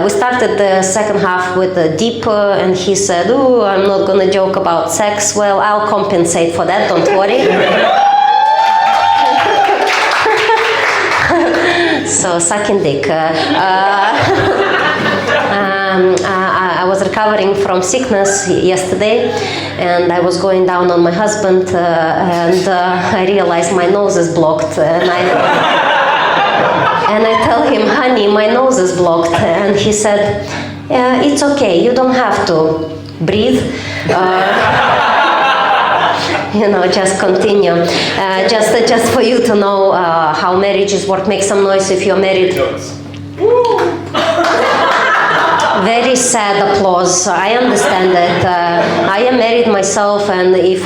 We started the second half with the deep, and he said, "Oh, I'm not gonna joke about sex." Well, I'll compensate for that, don't worry. So, sucking dick. I was recovering from sickness yesterday, and I was going down on my husband, and I realized my nose is blocked, and I tell him, "Honey, my nose is blocked," and he said, "It's okay, you don't have to breathe. Just continue." Just for you to know how marriages work. Make some noise if you're married. Very sad applause. I understand that. I am married myself, and if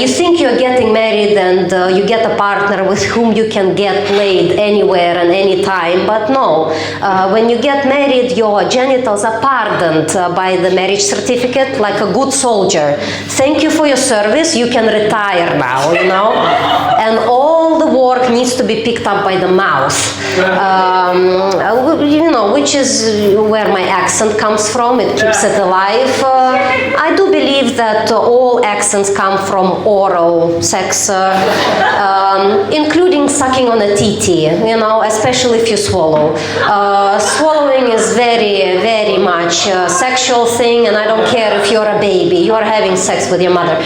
you think you're getting married and you get a partner with whom you can get laid anywhere and anytime, but no. When you get married, your genitals are pardoned by the marriage certificate, like a good soldier. Thank you for your service. You can retire now. And all the work needs to be picked up by the mouth. Which is where my accent comes from. It keeps it alive. I do believe that all accents come from oral sex, including sucking on a titty, especially if you swallow. Swallowing is very, very much a sexual thing, and I don't care if you're a baby, you're having sex with your mother.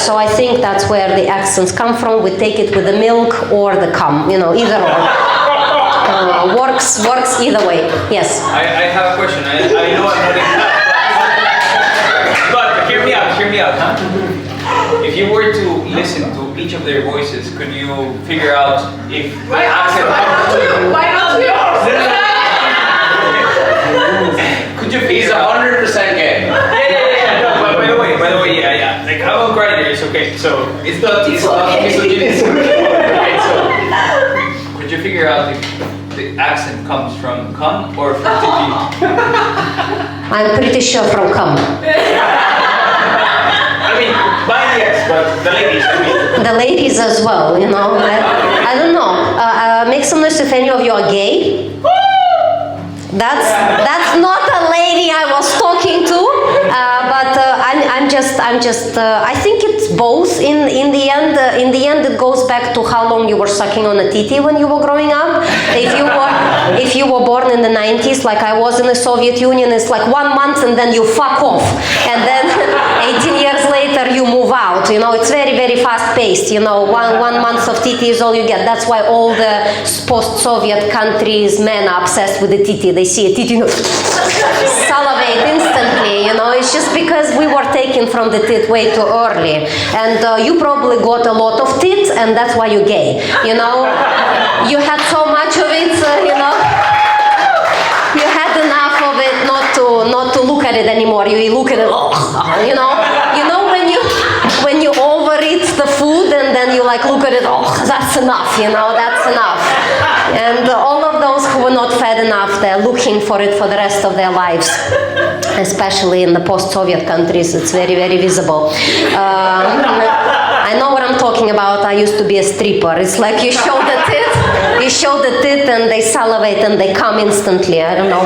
So I think that's where the accents come from. We take it with the milk or the cum, either or. Works either way. Yes. I have a question. I know I'm not in but hear me out, huh? If you were to listen to each of their voices, could you figure out if why not yours? Could you figure He's 100% gay. Yeah. No, by the way, yeah. Like, I won't cry there, it's okay. So it's not misogynist. Okay, so could you figure out if the accent comes from cum or from titty? I'm pretty sure from cum. I mean, mine yes, but the ladies, The ladies as well, I don't know. Make some noise if any of you are gay. That's not a lady I was talking to, but I think it's both. In the end, it goes back to how long you were sucking on a titty when you were growing up. If you were born in the 90s, like I was in the Soviet Union, it's like 1 month and then you fuck off, and then 18 years later you move out. It's very, very fast paced. One month of titty is all you get. That's why all the post-Soviet countries, men are obsessed with the titty. They see a titty, salivate instantly. It's just because we were taken from the tit way too early, and you probably got a lot of tit, and that's why you're gay. You had so much of it, you had enough of it not to look at it anymore. You look at it, when you overeat the food and then you look at it, that's enough, that's enough. And all of those who were not fed enough, they're looking for it for the rest of their lives. Especially in the post-Soviet countries, it's very, very visible. I know what I'm talking about. I used to be a stripper. It's like you show the tit and they salivate and they come instantly. I don't know.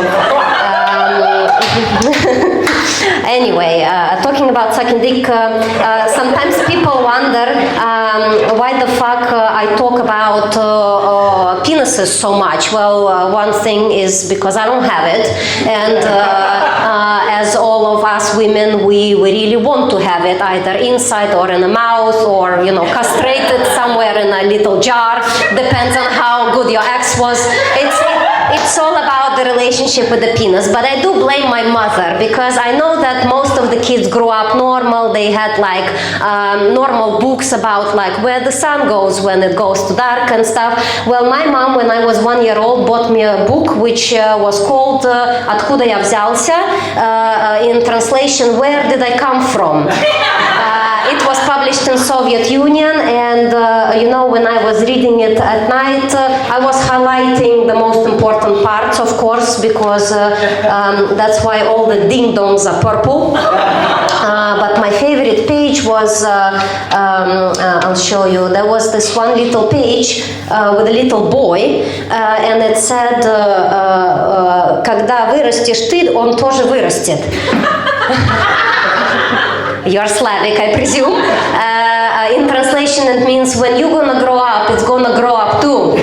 Anyway, talking about sucking dick, sometimes people wonder why the fuck I talk about penises so much. Well, one thing is because I don't have it, and as all of us women, we really want to have it either inside or in the mouth, or castrated somewhere in a little jar. Depends on how good your ex was. It's all about the relationship with the penis. But I do blame my mother, because I know that most of the kids grew up normal. They had normal books about where the sun goes when it goes to dark and stuff. Well, my mom, when I was 1 year old, bought me a book which was called "Откуда я взялся?" In translation, "Where did I come from?" It was published in Soviet Union, and when I was reading it at night, I was highlighting the most important parts, of course, because that's why all the ding-dongs are purple. But my favorite page was, I'll show you, there was this one little page with a little boy, and it said, когда вырастешь ты, он тоже вырастет. You're Slavic, I presume. In translation, it means when you're gonna grow up, it's gonna grow up too.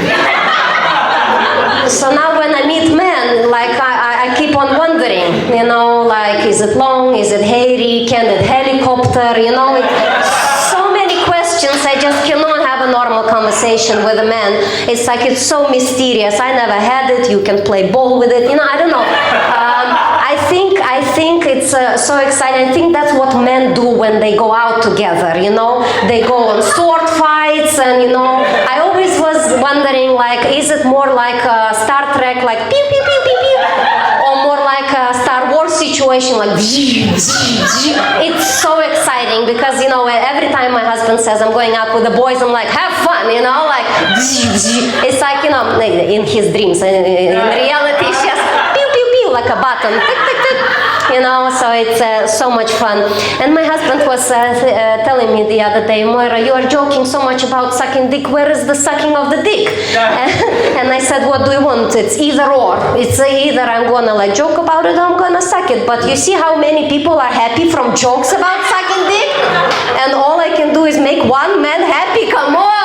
So now when I meet men, like I keep on wondering, you know, like is it long, is it hairy, can it helicopter, you know, so many questions. I just cannot have a normal conversation with a man. It's like it's so mysterious. I never had it. You can play ball with it, you know. I don't know. I think it's so exciting. I think that's what men do when they go out together, you know. They go on sword fights, and you know, I always was wondering, like, is it more like Star Trek, like pew pew pew pew pew, or more like a Star Wars situation, like it's so exciting because, you know, every time my husband says I'm going out with the boys, I'm like, have fun, you know, like it's like, you know, in his dreams. In reality, it's just pew pew pew, like a button, tick tick tick. You know, so it's so much fun. And my husband was telling me the other day, Moira, you are joking so much about sucking dick. Where is the sucking of the dick? And I said, what do you want? It's either or. It's either I'm gonna like joke about it or I'm gonna suck it. But you see how many people are happy from jokes about sucking dick? And all I can do is make one man happy. Come on.